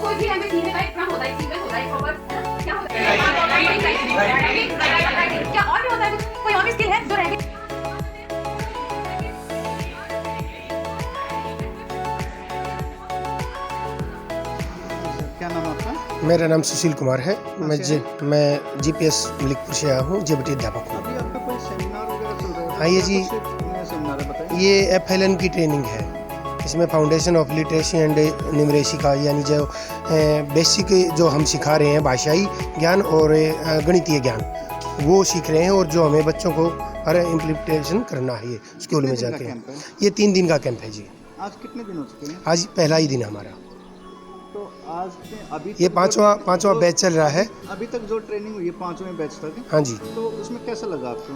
कोई भी लैंग्वेज सीखने का एक क्रम होता है, सीक्वेंस होता है, प्रॉपर क्या होता है, क्या और भी होता है, कोई और भी स्किल है जो रह क्या नाम है आपका? मेरा नाम सुशील कुमार है। मैं अच्छा। जीपीएस मलिकपुर से आया हूँ, जेबीटी अध्यापक हूँ। अभी आपका कोई सेमिनार वगैरह चल रहा है? हाँ, ये क्या जी। कुछ सेमिनार है बताइए। ये FLN की ट्रेनिंग है। इसमें foundation of literacy and numeracy का, यानी जो बेसिक जो हम सिखा रहे हैं भाषाई ज्ञान और गणितीय ज्ञान, वो सीख रहे हैं। और जो हमें बच्चों को हर इम्प्लीमेंटेशन करना है ये स्कूल में कितने दिन का जाके। कैंप है? ये 3 दिन का कैंप है जी। आज कितने दिन हो चुके हैं? आज पहला ही दिन है हमारा। तो आज अभी ये तक पांचवा बैच चल रहा है। अभी तक जो ट्रेनिंग हुई है 5वें बैच तक, हाँ जी। तो उसमें कैसा लगा आपको?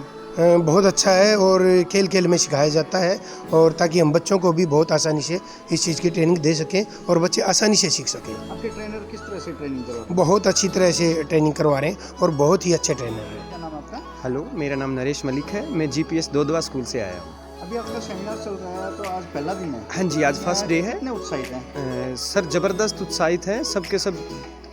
बहुत अच्छा है और खेल खेल में सिखाया जाता है, और ताकि हम बच्चों को भी बहुत आसानी से इस चीज़ की ट्रेनिंग दे सकें और बच्चे आसानी से सीख सकें। आपके ट्रेनर किस तरह से ट्रेनिंग करवा रहे हैं? बहुत अच्छी तरह से ट्रेनिंग करवा रहे हैं और बहुत ही अच्छे ट्रेनर हैं। क्या नाम है आपका? हेलो, मेरा नाम नरेश मलिक है। मैं जीपीएस दोदवा स्कूल से आया हूँ। अभी आपका सेमिनार चल रहा है, तो आज पहला दिन है। हाँ जी, आज फर्स्ट डे है। कितने उत्साहित हैं? सर ज़बरदस्त उत्साहित हैं। सब के सब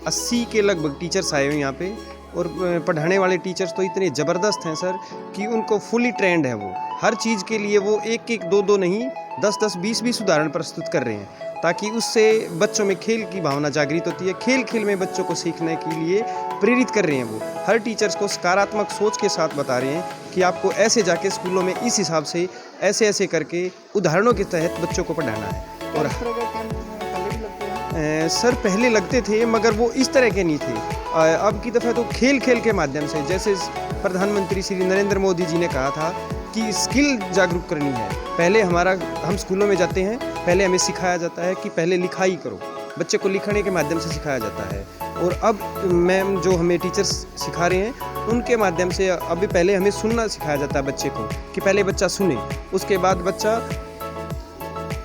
80 के लगभग टीचर्स आए हुए यहाँ पे, और पढ़ाने वाले टीचर्स तो इतने ज़बरदस्त हैं सर कि उनको फुली ट्रेंड है। वो हर चीज़ के लिए वो एक एक दो दो नहीं 10-10 20-20 उदाहरण प्रस्तुत कर रहे हैं, ताकि उससे बच्चों में खेल की भावना जागृत होती है। खेल खेल में बच्चों को सीखने के लिए प्रेरित कर रहे हैं। वो हर टीचर्स को सकारात्मक सोच के साथ बता रहे हैं कि आपको ऐसे जाके स्कूलों में इस हिसाब से ऐसे ऐसे करके उदाहरणों के तहत बच्चों को पढ़ाना है। और इस तरह का कैंप पहले भी लगते हैं? सर पहले लगते थे, मगर वो इस तरह के नहीं थे। अब की दफ़ा तो खेल खेल के माध्यम से, जैसे प्रधानमंत्री श्री नरेंद्र मोदी जी ने कहा था कि स्किल जागरूक करनी है। पहले हम स्कूलों में जाते हैं, पहले हमें सिखाया जाता है कि पहले लिखाई करो, बच्चे को लिखने के माध्यम से सिखाया जाता है। और अब मैम जो हमें टीचर्स सिखा रहे हैं, उनके माध्यम से अभी पहले हमें सुनना सिखाया जाता है बच्चे को, कि पहले बच्चा सुने, उसके बाद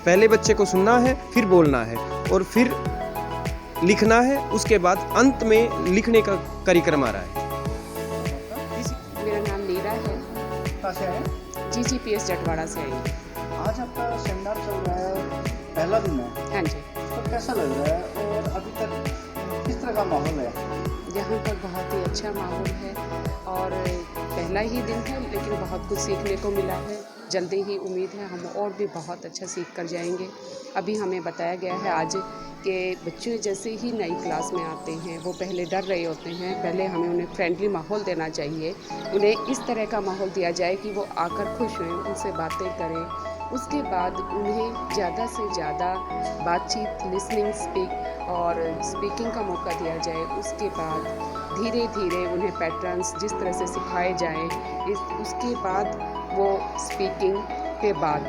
पहले बच्चे को सुनना है, फिर बोलना है, और फिर लिखना है, उसके बाद अंत में लिखने का कार्यक्रम आ रहा है। मेरा नाम नीरा है। कहाँ से आए? जीपीएस जटवाड़ा से आई हूँ। आज आपका सेमिनार चल रहा है, पहला दिन है, हाँ जी, तो कैसा लग रहा है और अभी तक किस तरह का माहौल है? यहाँ पर बहुत ही अच्छा माहौल है और पहला ही दिन है, लेकिन बहुत कुछ सीखने को मिला है। जल्दी ही उम्मीद है हम और भी बहुत अच्छा सीख कर जाएंगे। अभी हमें बताया गया है आज कि बच्चे जैसे ही नई क्लास में आते हैं, वो पहले डर रहे होते हैं। पहले हमें उन्हें फ्रेंडली माहौल देना चाहिए, उन्हें इस तरह का माहौल दिया जाए कि वो आकर खुश हों, उनसे बातें करें। उसके बाद उन्हें ज़्यादा से ज़्यादा बातचीत, लिसनिंग, स्पीकिंग का मौका दिया जाए। उसके बाद धीरे धीरे उन्हें पैटर्न्स जिस तरह से सिखाए जाएँ, उसके बाद वो स्पीकिंग के बाद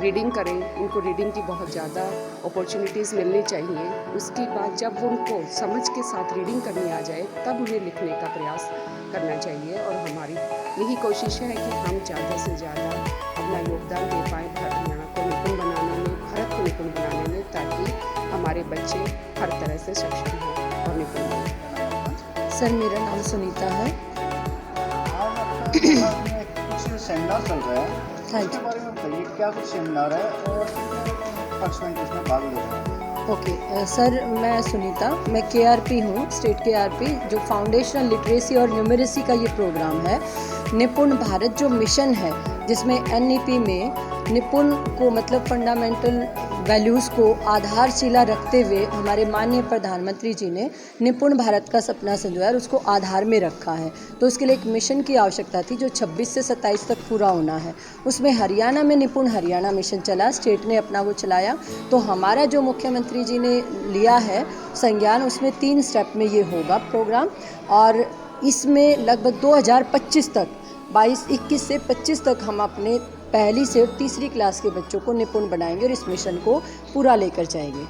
रीडिंग करें। उनको रीडिंग की बहुत ज़्यादा अपॉर्चुनिटीज़ मिलनी चाहिए। उसके बाद जब उनको समझ के साथ रीडिंग करनी आ जाए, तब उन्हें लिखने का प्रयास करना चाहिए। और हमारी यही कोशिश है कि हम ज़्यादा से ज़्यादा अपना योगदान दे पाएँ हरियाणा को निपुण बनाने में, भारत को निपुण बनाने में, ताकि हमारे बच्चे हर तरह से सक्षम हों और निपुण बनें। सर, मेरा नाम सुनीता है। आज आपका कुछ सेमिनार चल रहा है, हाँ उसके जी। बारे में बताइए, क्या कुछ सेमिनार है और कितने पार्टिसिपेंट इसमें भाग ले रहे हैं? ओके सर, मैं सुनीता, मैं KRP हूँ, स्टेट KRP, जो फाउंडेशनल लिटरेसी और न्यूमरेसी का ये प्रोग्राम है। निपुण भारत जो मिशन है, जिसमें NEP में निपुण को मतलब फंडामेंटल वैल्यूज़ को आधारशिला रखते हुए हमारे माननीय प्रधानमंत्री जी ने निपुण भारत का सपना संजोया और उसको आधार में रखा है। तो उसके लिए एक मिशन की आवश्यकता थी जो 26 से 27 तक पूरा होना है। उसमें हरियाणा में निपुण हरियाणा मिशन चला, स्टेट ने अपना वो चलाया। तो हमारा जो मुख्यमंत्री जी ने लिया है संज्ञान, उसमें 3 स्टेप में ये होगा प्रोग्राम। और इसमें लगभग 2025 तक 21 से 25 तक हम अपने पहली से तीसरी क्लास के बच्चों को निपुण बनाएंगे और इस मिशन को पूरा लेकर जाएंगे।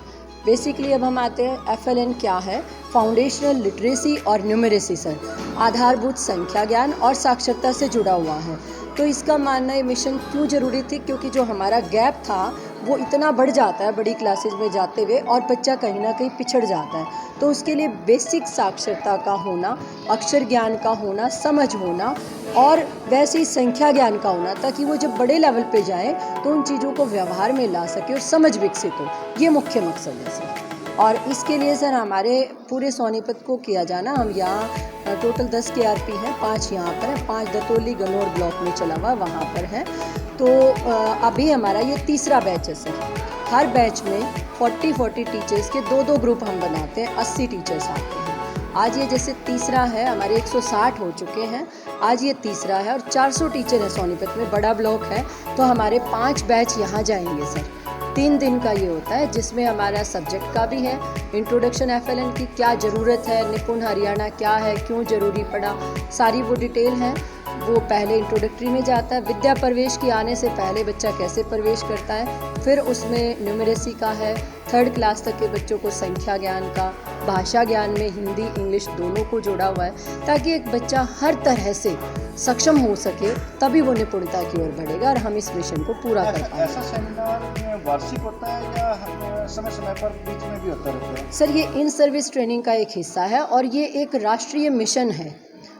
बेसिकली अब हम आते हैं FLN क्या है। फाउंडेशनल लिटरेसी और न्यूमरेसी सर, आधारभूत संख्या ज्ञान और साक्षरता से जुड़ा हुआ है। तो इसका मानना ये मिशन क्यों ज़रूरी थी, क्योंकि जो हमारा गैप था वो इतना बढ़ जाता है बड़ी क्लासेस में जाते हुए, और बच्चा कहीं ना कहीं पिछड़ जाता है। तो उसके लिए बेसिक साक्षरता का होना, अक्षर ज्ञान का होना, समझ होना, और वैसे ही संख्या ज्ञान का होना, ताकि वो जब बड़े लेवल पे जाए तो उन चीज़ों को व्यवहार में ला सके और समझ विकसित हो। ये मुख्य मकसद है सर। और इसके लिए सर हमारे पूरे सोनीपत को किया जाना, हम यहाँ टोटल 10 KRP हैं, 5 यहाँ पर हैं, 5 दतोली गनौर ब्लॉक में चला हुआ वहाँ पर है। तो अभी हमारा ये तीसरा बैच है सर। हर बैच में 40 टीचर्स के 2 ग्रुप हम बनाते हैं, 80 टीचर्स आते हैं। आज ये जैसे तीसरा है, हमारे 160 हो चुके हैं, आज ये तीसरा है और 400 टीचर है सोनीपत में, बड़ा ब्लॉक है। तो हमारे 5 बैच यहाँ जाएंगे सर। 3 दिन का ये होता है, जिसमें हमारा सब्जेक्ट का भी है, इंट्रोडक्शन FLN की क्या ज़रूरत है, निपुण हरियाणा क्या है, क्यों ज़रूरी पड़ा, सारी वो डिटेल है। वो पहले इंट्रोडक्टरी में जाता है, विद्या प्रवेश की आने से पहले बच्चा कैसे प्रवेश करता है, फिर उसमें न्यूमरेसी का है, 3rd क्लास तक के बच्चों को संख्या ज्ञान का, भाषा ज्ञान में हिंदी इंग्लिश दोनों को जोड़ा हुआ है, ताकि एक बच्चा हर तरह से सक्षम हो सके, तभी वो निपुणता की ओर बढ़ेगा और हम इस मिशन को पूरा कर पाएंगे। ऐसा सेमिनार वार्षिक होता है या समय समय पर बीच में भी होता रहता है? सर ये इन सर्विस ट्रेनिंग का एक हिस्सा है और ये एक राष्ट्रीय मिशन है।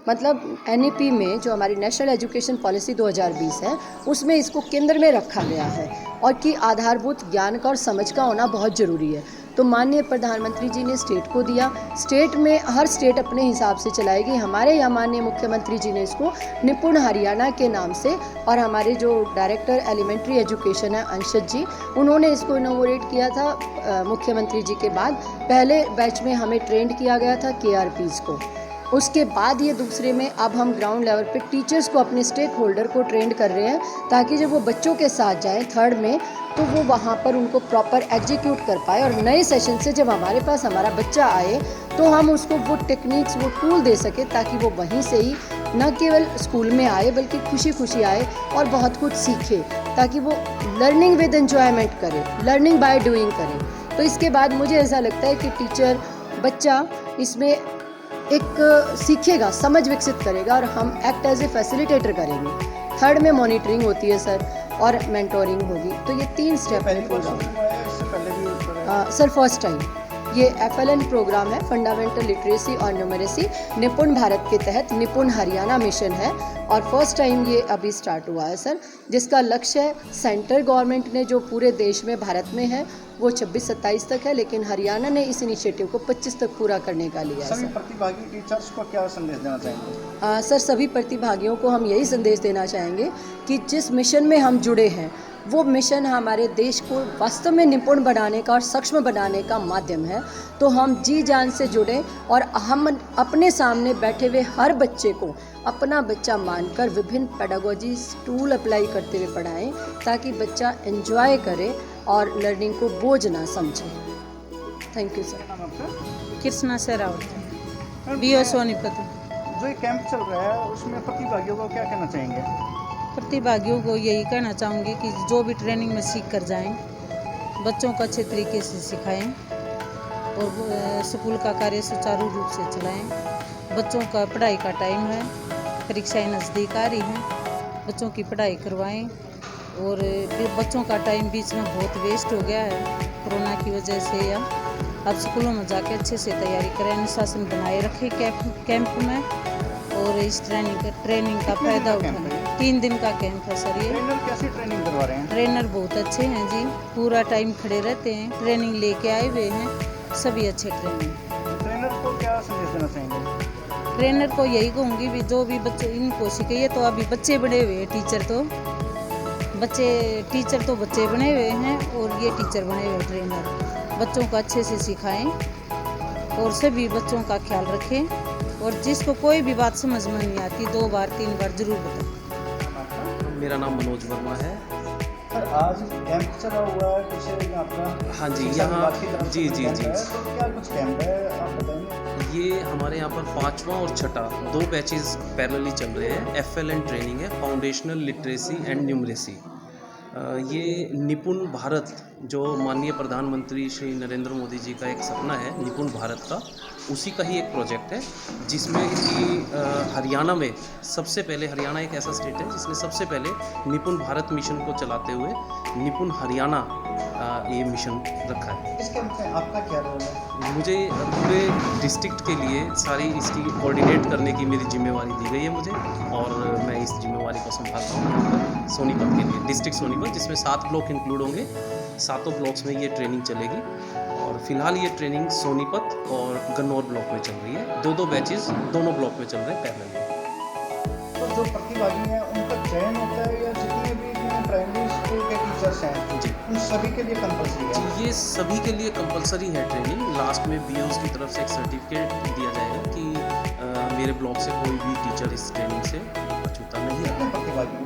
मतलब NEP में जो हमारी नेशनल एजुकेशन पॉलिसी 2020 है, उसमें इसको केंद्र में रखा गया है और कि आधारभूत ज्ञान का और समझ का होना बहुत ज़रूरी है। तो माननीय प्रधानमंत्री जी ने स्टेट को दिया, स्टेट में हर स्टेट अपने हिसाब से चलाएगी। हमारे यहाँ माननीय मुख्यमंत्री जी ने इसको निपुण हरियाणा के नाम से, और हमारे जो डायरेक्टर एलिमेंट्री एजुकेशन है अंशज जी, उन्होंने इसको इनोवेट किया था मुख्यमंत्री जी के बाद। पहले बैच में हमें ट्रेंड किया गया था KRPs को, उसके बाद ये दूसरे में अब हम ग्राउंड लेवल पे टीचर्स को, अपने स्टेक होल्डर को ट्रेंड कर रहे हैं, ताकि जब वो बच्चों के साथ जाएं 3rd में, तो वो वहाँ पर उनको प्रॉपर एग्जीक्यूट कर पाए। और नए सेशन से जब हमारे पास हमारा बच्चा आए, तो हम उसको वो टेक्निक्स, वो टूल दे सके, ताकि वो वहीं से ही न केवल स्कूल में आए बल्कि खुशी खुशी आए और बहुत कुछ सीखे, ताकि वो लर्निंग विद एंजॉयमेंट करे, लर्निंग बाय डूइंग करे। तो इसके बाद मुझे ऐसा लगता है कि टीचर, बच्चा इसमें एक सीखेगा, समझ विकसित करेगा और हम एक्ट एज ए फैसिलिटेटर करेंगे। 3rd में मॉनिटरिंग होती है सर और मेंटोरिंग होगी। तो ये 3 स्टेप है प्रोग्राम। सर फर्स्ट टाइम ये FLN प्रोग्राम है, फंडामेंटल लिटरेसी और न्यूमरेसी, निपुण भारत के तहत निपुण हरियाणा मिशन है और फर्स्ट टाइम ये अभी स्टार्ट हुआ है सर, जिसका लक्ष्य है सेंट्रल गवर्नमेंट ने जो पूरे देश में भारत में है वो 26-27 तक है, लेकिन हरियाणा ने इस इनिशिएटिव को 25 तक पूरा करने का लिया है। सभी प्रतिभागी टीचर्स को क्या संदेश देना चाहेंगे? सर सभी प्रतिभागियों को हम यही संदेश देना चाहेंगे कि जिस मिशन में हम जुड़े हैं, वो मिशन हमारे देश को वास्तव में निपुण बनाने का और सक्षम बनाने का माध्यम है। तो हम जी जान से जुड़ें और हम अपने सामने बैठे हुए हर बच्चे को अपना बच्चा मानकर विभिन्न पेडागोजीज टूल अप्लाई करते हुए पढ़ाएं, ताकि बच्चा एंजॉय करे और लर्निंग को बोझ ना समझे। Thank you sir. नाम आपका? कृष्णा शेरावत, BO सोनीपत। जो ये कैंप चल रहा है उसमें प्रतिभागियों को क्या कहना चाहेंगे? प्रतिभागियों को यही कहना चाहूँगी कि जो भी ट्रेनिंग में सीख कर जाएं, बच्चों को अच्छे तरीके से सिखाएं और स्कूल का कार्य सुचारू रूप से चलाएं। बच्चों का पढ़ाई का टाइम है, परीक्षाएं नज़दीक आ रही हैं, बच्चों की पढ़ाई करवाएं। और बच्चों का टाइम बीच में बहुत वेस्ट हो गया है कोरोना की वजह से, या अब स्कूलों में जाके अच्छे से तैयारी करें, अनुशासन बनाए रखें कैंप में और इस ट्रेनिंग का फ़ायदा उठाएं। 3 दिन का कैंप है सर ये। ट्रेनर कैसी ट्रेनिंग करवा रहे हैं? ट्रेनर बहुत अच्छे हैं जी, पूरा टाइम खड़े रहते हैं, ट्रेनिंग लेके आए हुए हैं, सभी अच्छे ट्रेनर को क्या संदेश देना चाहेंगे? ट्रेनर को यही कहूँगी भी जो भी बच्चे इनको सीखे, तो अभी बच्चे बड़े हुए हैं, टीचर तो बच्चे बने हुए हैं और ये टीचर बने हुए ट्रेनर। बच्चों को अच्छे से सिखाएं और सभी बच्चों का ख्याल रखें और जिसको कोई भी बात समझ में नहीं आती 2 बार 3 बार जरूर बताएं। मेरा नाम मनोज वर्मा है। सर आज कैंप चला हुआ है कुछ आपका? हाँ जी, यहाँ जी। तो क्या कुछ कैंप है आप बताएंगे? ये हमारे यहाँ पर 5वां और 6ठा 2 बैचेस पैरेलली चल रहे हैं। FLN ट्रेनिंग है, फाउंडेशनल लिटरेसी एंड न्यूमरेसी। ये निपुण भारत जो माननीय प्रधानमंत्री श्री नरेंद्र मोदी जी का एक सपना है निपुण भारत का, उसी का ही एक प्रोजेक्ट है, जिसमें कि हरियाणा में सबसे पहले, हरियाणा एक ऐसा स्टेट है जिसने सबसे पहले निपुण भारत मिशन को चलाते हुए निपुण हरियाणा ये मिशन रखा है। इस कैंप में आपका क्या रोल है? मुझे पूरे डिस्ट्रिक्ट के लिए सारी इसकी कोऑर्डिनेट करने की मेरी जिम्मेवारी दी गई है मुझे, और मैं इस जिम्मेवारी को संभालता हूँ सोनीपत के लिए, डिस्ट्रिक्ट सोनीपत, जिसमें 7 ब्लॉक इंक्लूड होंगे। 7 ब्लॉक्स में ये ट्रेनिंग चलेगी और फिलहाल ये ट्रेनिंग सोनीपत और गन्नौर ब्लॉक में चल रही है। दो बैचेस दोनों ब्लॉक में चल रहे हैं पैरेलल। तो जो प्रतिभागी हैं उनका चयन होता है या जितने भी प्राइमरी स्कूल के टीचर्स हैं जी, उन सभी के लिए कंपल्सरी है? जी, ये सभी के लिए कंपलसरी है ट्रेनिंग। लास्ट में बीओस की तरफ से एक सर्टिफिकेट दिया जाएगा कि मेरे ब्लॉक से कोई भी टीचर इस ट्रेनिंग से अछूता नहीं है। कितने प्रतिभागी हैं?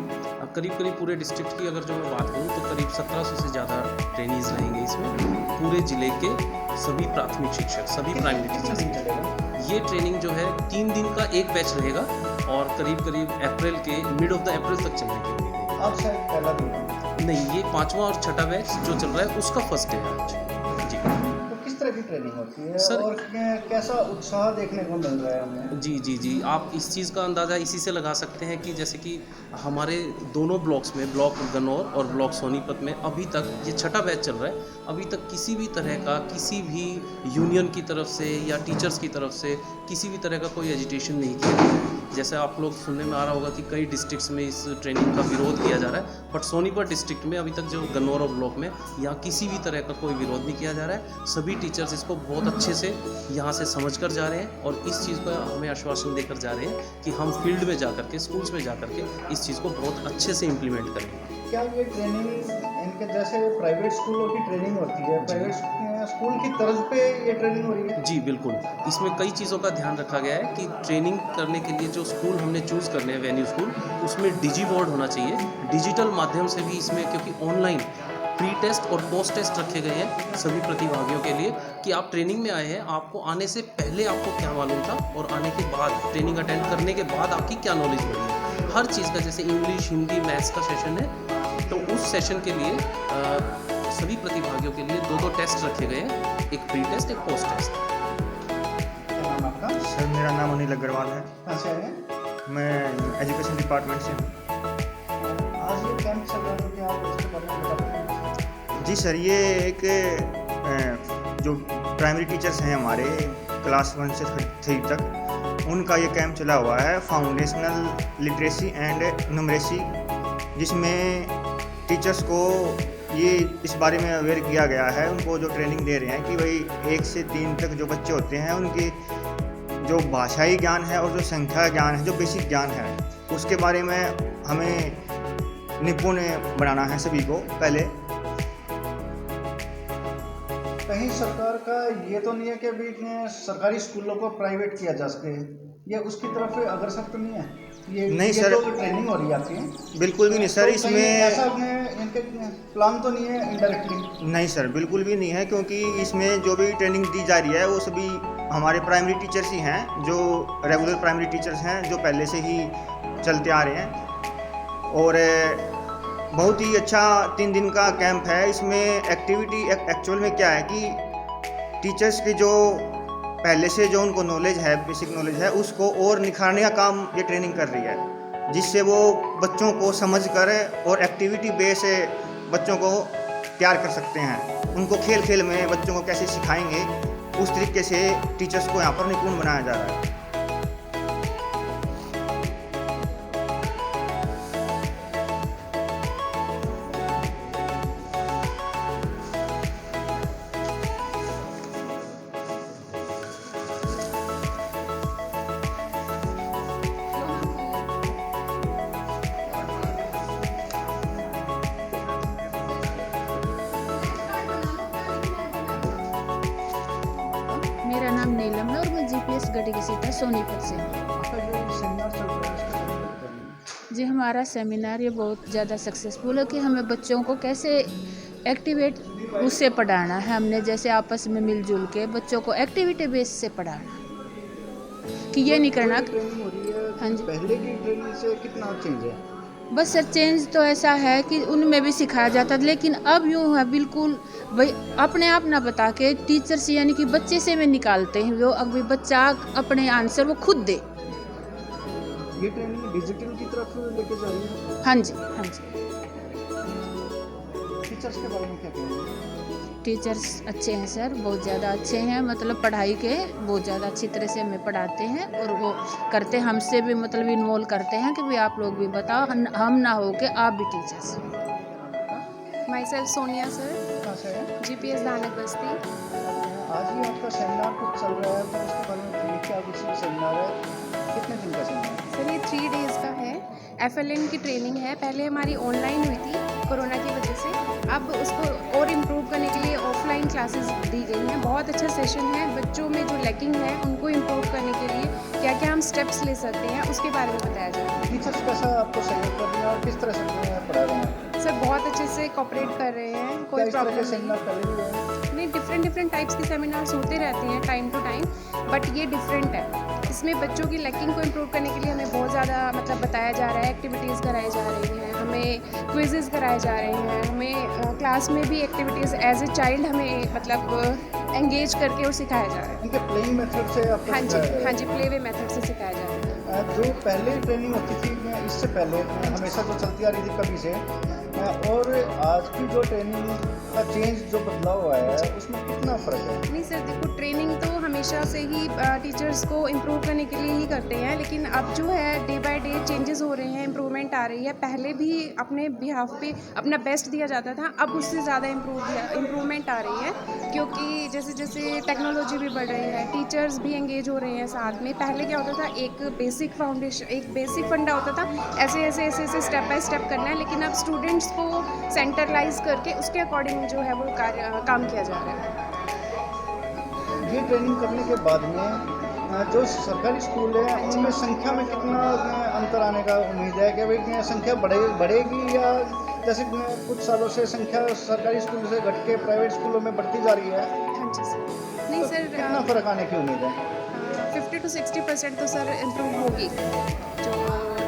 करीब पूरे डिस्ट्रिक्ट की अगर जो मैं बात करूँ तो करीब 1700 से ज़्यादा ट्रेनीज रहेंगे इसमें। पूरे ज़िले के सभी प्राथमिक शिक्षक, सभी प्राइमरी कितने दिन टीचर्स। चलेगा? ये ट्रेनिंग जो है 3 दिन का एक बैच रहेगा और करीब अप्रैल के मिड ऑफ द अप्रैल तक चलने की उम्मीद है। आप शायद पहला दिन है। नहीं, ये 5वां और 6ठा बैच जो चल रहा है उसका फर्स्ट डे है आज। जी, तो किस तरह की ट्रेनिंग होती है सर- और कैसा उत्साह देखने को मिल रहा है हमें? जी, आप इस चीज़ का अंदाज़ा इसी से लगा सकते हैं कि जैसे कि हमारे दोनों ब्लॉक्स में, ब्लॉक गन्नौर और ब्लॉक सोनीपत में अभी तक ये 6ठा बैच चल रहा है। अभी तक किसी भी तरह का, किसी भी यूनियन की तरफ से या टीचर्स की तरफ से किसी भी तरह का कोई एजिटेशन नहीं किया गया है। जैसे आप लोग सुनने में आ रहा होगा कि कई डिस्ट्रिक्ट्स में इस ट्रेनिंग का विरोध किया जा रहा है, बट सोनीपत डिस्ट्रिक्ट में अभी तक जो गन्नौर और ब्लॉक में यहाँ किसी भी तरह का कोई विरोध नहीं किया जा रहा है। सभी टीचर्स इसको बहुत अच्छे से यहाँ से समझ कर जा रहे हैं और इस चीज़ का हमें आश्वासन देकर जा रहे हैं कि हम फील्ड में जा कर के, स्कूल्स में जा कर के इस चीज़ को बहुत अच्छे से इम्प्लीमेंट करेंगे। क्या ये ट्रेनिंग इनके जैसे प्राइवेट स्कूलों की ट्रेनिंग होती है, प्राइवेट स्कूल की तर्ज पे ये ट्रेनिंग हो रही है? जी बिल्कुल, इसमें कई चीज़ों का ध्यान रखा गया है कि ट्रेनिंग करने के लिए जो स्कूल हमने चूज़ करने हैं, वेन्यू स्कूल, उसमें डिजी बोर्ड होना चाहिए। डिजिटल माध्यम से भी इसमें, क्योंकि ऑनलाइन प्री टेस्ट और पोस्ट टेस्ट रखे गए हैं सभी प्रतिभागियों के लिए कि आप ट्रेनिंग में आए हैं, आपको आने से पहले आपको क्या मालूम था और आने के बाद, ट्रेनिंग अटेंड करने के बाद आपकी क्या नॉलेज बढ़ी है। हर चीज़ का, जैसे इंग्लिश, हिंदी, मैथ्स का सेशन है, तो उस सेशन के लिए सभी प्रतिभागियों के लिए 2 टेस्ट रखे गए हैं, एक प्री टेस्ट, एक पोस्ट टेस्ट। क्या नाम आपका? सर मेरा नाम अनिल अग्रवाल है। कहाँ से आए हैं? मैं एजुकेशन डिपार्टमेंट से हूँ। आज ये कैंप चल रहा है, क्या आप इसके बारे में बता पाएंगे? जी सर, ये एक जो प्राइमरी टीचर्स हैं हमारे क्लास 1 से 3 तक, उनका ये कैंप चला हुआ है फाउंडेशनल लिटरेसी एंड न्यूमरेसी, जिसमें टीचर्स को ये इस बारे में अवेयर किया गया है। उनको जो ट्रेनिंग दे रहे हैं कि भाई 1 से 3 तक जो बच्चे होते हैं उनके जो भाषाई ज्ञान है और जो संख्या ज्ञान है, जो बेसिक ज्ञान है, उसके बारे में हमें निपुण बनाना है सभी को। पहले कहीं सरकार का ये तो नहीं है कि अभी सरकारी स्कूलों को प्राइवेट किया जा सके, ये उसकी तरफ अग्रसर तो नहीं है? नहीं सर, जो ट्रेनिंग हो रही है आपकी, बिल्कुल भी नहीं सर। तो इसमें ऐसा इनके प्लान तो नहीं है इनडायरेक्टली? नहीं सर, बिल्कुल भी नहीं है, क्योंकि इसमें जो भी ट्रेनिंग दी जा रही है वो सभी हमारे प्राइमरी टीचर्स ही हैं, जो रेगुलर प्राइमरी टीचर्स हैं, जो पहले से ही चलते आ रहे हैं। और बहुत ही अच्छा 3 दिन का कैंप है। इसमें एक्टिविटी एक्चुअल में क्या है कि टीचर्स की जो पहले से जो उनको नॉलेज है, बेसिक नॉलेज है, उसको और निखारने का काम ये ट्रेनिंग कर रही है, जिससे वो बच्चों को समझ कर और एक्टिविटी बेस बच्चों को तैयार कर सकते हैं। उनको खेल खेल में बच्चों को कैसे सिखाएंगे, उस तरीके से टीचर्स को यहाँ पर निपुण बनाया जा रहा है। मेरा नाम नीलम है और मैं जीपीएस गढ़ी की सीता सोनीपत से हूँ। सेमिनार चल रहा है, इसके बारे में बताइए। जी, हमारा सेमिनार ये बहुत ज़्यादा सक्सेसफुल है कि हमें बच्चों को कैसे एक्टिवेट उससे पढ़ाना है। हमने जैसे आपस में मिलजुल के बच्चों को एक्टिविटी बेस से पढ़ाना, कि ये नहीं करना। ट्रेनिंग हो रही है, हाँ जी। पहले की ट्रेनिंग से कितना चेंज है? बस सर, चेंज तो ऐसा है कि उनमें भी सिखाया जाता है, लेकिन अब यूँ है बिल्कुल भाई अपने आप ना बता के टीचर्स यानी कि बच्चे से में निकालते हैं। वो अभी बच्चा अपने आंसर वो खुद दे। ये ट्रेनिंग डिजिटल की तरफ लेके जा रही है? हाँ जी, हाँ जी। टीचर्स के बारे में क्या कहेंगे? टीचर्स अच्छे हैं सर, बहुत ज़्यादा अच्छे हैं। मतलब पढ़ाई के बहुत ज़्यादा अच्छी तरह से हमें पढ़ाते हैं और वो करते हैं हमसे भी, मतलब इन्वॉल्व करते हैं कि भाई आप लोग भी बताओ, हम ना हो के आप भी teachers. My self Sonia sir. कहाँ कहाँ से हैं? GPS दानक बस्ती। आज ही आपका सेमिनार कुछ चल रहा है, तो उसके बारे में बताइए क्या कुछ सेमिनार है, कितने दिन का सेमिनार है? सर ये 3 डेज़ का है। FLN की ट्रेनिंग है। पहले हमारी ऑनलाइन हुई थी कोरोना की वजह से, अब उसको और इम्प्रूव करने के लिए ऑफलाइन क्लासेस दी गई हैं। बहुत अच्छा सेशन है। बच्चों में जो लैकिंग है उनको इम्प्रूव करने के लिए क्या क्या हम स्टेप्स ले सकते हैं उसके बारे में बताया जा रहा है। टीचर्स कैसा आपको सहयोग कर रहे हैं और किस तरह से पढ़ा रहे हैं? सर बहुत अच्छे से कोऑपरेट कर रहे हैं, कोई क्या इस तरह के प्रॉब्लम नहीं सेमिनार पहले भी हुए? नहीं। डिफरेंट टाइप्स के सेमिनार्स होते रहते हैं टाइम टू टाइम, बट ये डिफरेंट है। इसमें बच्चों की लैकिंग को इम्प्रूव करने के लिए हमें बहुत ज़्यादा मतलब बताया जा रहा है, एक्टिविटीज़ कराई जा रही हैं, हमें क्विज़ेस कराए जा रहे हैं, हमें क्लास में भी एक्टिविटीज़ एज ए चाइल्ड हमें मतलब एंगेज करके और सिखाया जा रहा है। ठीक है, प्लेइंग मेथड से आपको हाँ सिखाया जी, है? हाँ जी, प्ले वे मेथड से सिखाया जा रहा है। जो पहले ट्रेनिंग होती थी इससे पहले हमेशा जो चलती आ रही थी कभी से, और आज की जो ट्रेनिंग का चेंज जो बदलाव आया है उसमें कितना फ़र्क है? नहीं सर, देखो ट्रेनिंग तो हमेशा से ही टीचर्स को इम्प्रूव करने के लिए ही करते हैं, लेकिन अब जो है डे बाय डे चेंजेस हो रहे हैं, इम्प्रूवमेंट आ रही है। पहले भी अपने बिहाफ पे अपना बेस्ट दिया जाता था, अब उससे ज़्यादा इम्प्रूवमेंट आ रही है, क्योंकि जैसे जैसे टेक्नोलॉजी भी बढ़ रही है, टीचर्स भी एंगेज हो रहे हैं साथ में। पहले क्या होता था, एक बेसिक फाउंडेशन, एक बेसिक फंडा होता था, ऐसे ऐसे ऐसे ऐसे स्टेप बाय स्टेप करना है, लेकिन अब स्टूडेंट्स को सेंट्रलाइज करके उसके अकॉर्डिंग जो है वो काम किया जा रहा है। ये ट्रेनिंग करने के बाद में जो सरकारी स्कूल है उनमें संख्या में कितना अंतर आने का उम्मीद है कि भाई संख्या बढ़ेगी, या जैसे कुछ सालों से संख्या सरकारी स्कूल से घट के प्राइवेट स्कूलों में बढ़ती जा रही है? हाँ जी सर। नहीं सर, कितना फ़र्क आने की उम्मीद है? 50 to 60% तो सर इम्प्रूव होगी। जो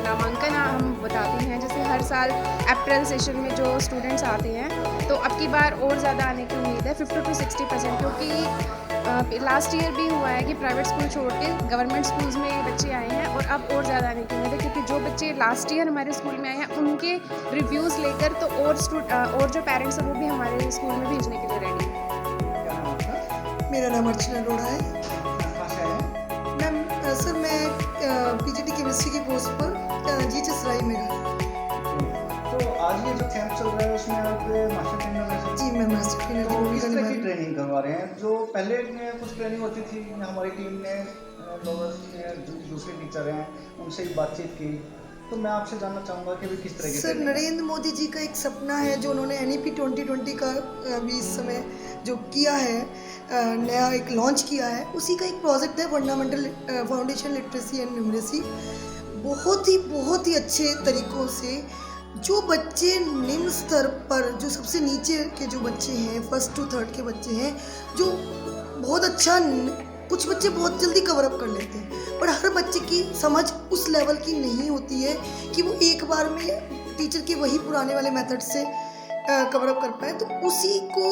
नामांकन हम बताते हैं, जैसे हर साल अप्रैल सेशन में जो स्टूडेंट्स आते हैं, तो अब की बार और ज़्यादा आने की उम्मीद है, 50 to 60%, क्योंकि लास्ट ईयर भी हुआ है कि प्राइवेट स्कूल छोड़ के गवर्नमेंट स्कूल्स में बच्चे आए हैं, और अब और ज़्यादा आने की उम्मीद है, क्योंकि जो बच्चे लास्ट ईयर हमारे स्कूल में आए हैं उनके रिव्यूज़ लेकर तो और जो पेरेंट्स हैं वो भी हमारे स्कूल में भेजने के लिए रेडी हैं। मेरा नाम अर्चना अरोड़ा है। मैम सर मैं PGT केमिस्ट्री की पोस्ट पर GHS राई में हूँ। तो आज ये जो कैंप चल रहा है उसमें आप मास्टर ट्रेनर हैं? जी मैं मास्टर ट्रेनर की भूमिका किस तरह निभा की रही हूँ। ट्रेनिंग करवा रहे हैं? जो पहले कुछ ट्रेनिंग होती थी, हमारी टीम ने लोअर जो दूसरे टीचर हैं उनसे ही बातचीत की, तो मैं आपसे जानना चाहूँगा कि किस तरह की सर नरेंद्र मोदी जी का एक सपना है जो उन्होंने NEP 2020 का अभी इस समय जो किया है, नया एक लॉन्च किया है, उसी का एक प्रोजेक्ट है fundamental foundation literacy and numeracy. बहुत ही अच्छे तरीक़ों से जो बच्चे निम्न स्तर पर, जो सबसे नीचे के जो बच्चे हैं, 1st to 3rd के बच्चे हैं, जो बहुत अच्छा, कुछ बच्चे बहुत जल्दी कवर अप कर लेते हैं, पर हर बच्चे की समझ उस लेवल की नहीं होती है कि वो एक बार में टीचर के वही पुराने वाले मेथड से कवर अप कर पाए। तो उसी को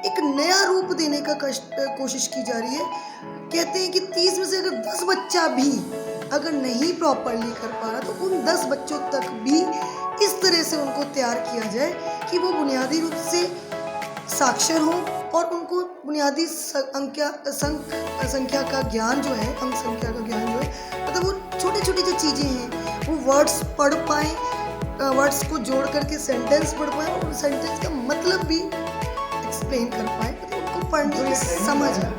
एक नया रूप देने का कोशिश की जा रही है। कहते हैं कि 30 में से अगर 10 बच्चा भी अगर नहीं प्रॉपरली कर पा रहा, तो उन 10 बच्चों तक भी इस तरह से उनको तैयार किया जाए कि वो बुनियादी रूप से साक्षर हों और उनको बुनियादी संख्या का ज्ञान जो है, अंक संख्या का ज्ञान जो है, मतलब वो छोटी छोटी जो चीज़ें हैं वो वर्ड्स पढ़ पाएँ, वर्ड्स को जोड़ करके सेंटेंस पढ़ पाएँ और सेंटेंस का मतलब भी एक्सप्लेन कर पाएँ, मतलब उनको पढ़ने की समझ है।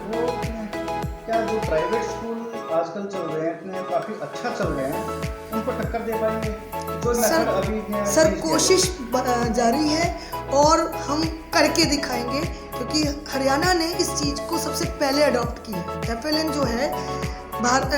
क्या जो प्राइवेट स्कूल आजकल चल रहे हैं काफ़ी अच्छा चल रहे हैं, उनको टक्कर दे पाएंगे? जो मेथड अभी सर कोशिश जारी है और हम करके दिखाएंगे, क्योंकि हरियाणा ने इस चीज़ को सबसे पहले अडॉप्ट की है। FLN जो है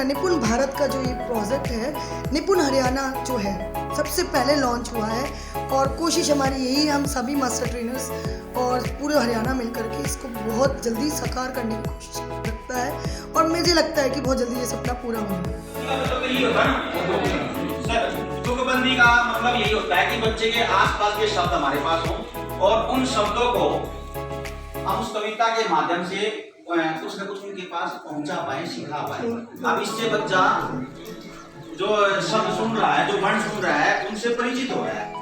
निपुण भारत का जो ये प्रोजेक्ट है, निपुण हरियाणा जो है सबसे पहले लॉन्च हुआ है, और कोशिश हमारी यही है, हम सभी मास्टर ट्रेनर्स और पूरे हरियाणा मिलकर के इसको बहुत जल्दी साकार करने की कोशिश करता है, और मुझे लगता है कि बहुत जल्दी ये सपना पूरा होगा। तुकबंदी का मतलब यही होता है कि बच्चे के आसपास के शब्द हमारे पास हों और उन शब्दों को हम उस कविता के माध्यम से कुछ न कुछ उनके पास पहुंचा पाए, सिखा पाए। अब इससे बच्चा जो शब्द सुन रहा है, जो वर्ण सुन रहा है, उनसे परिचित हो रहा है।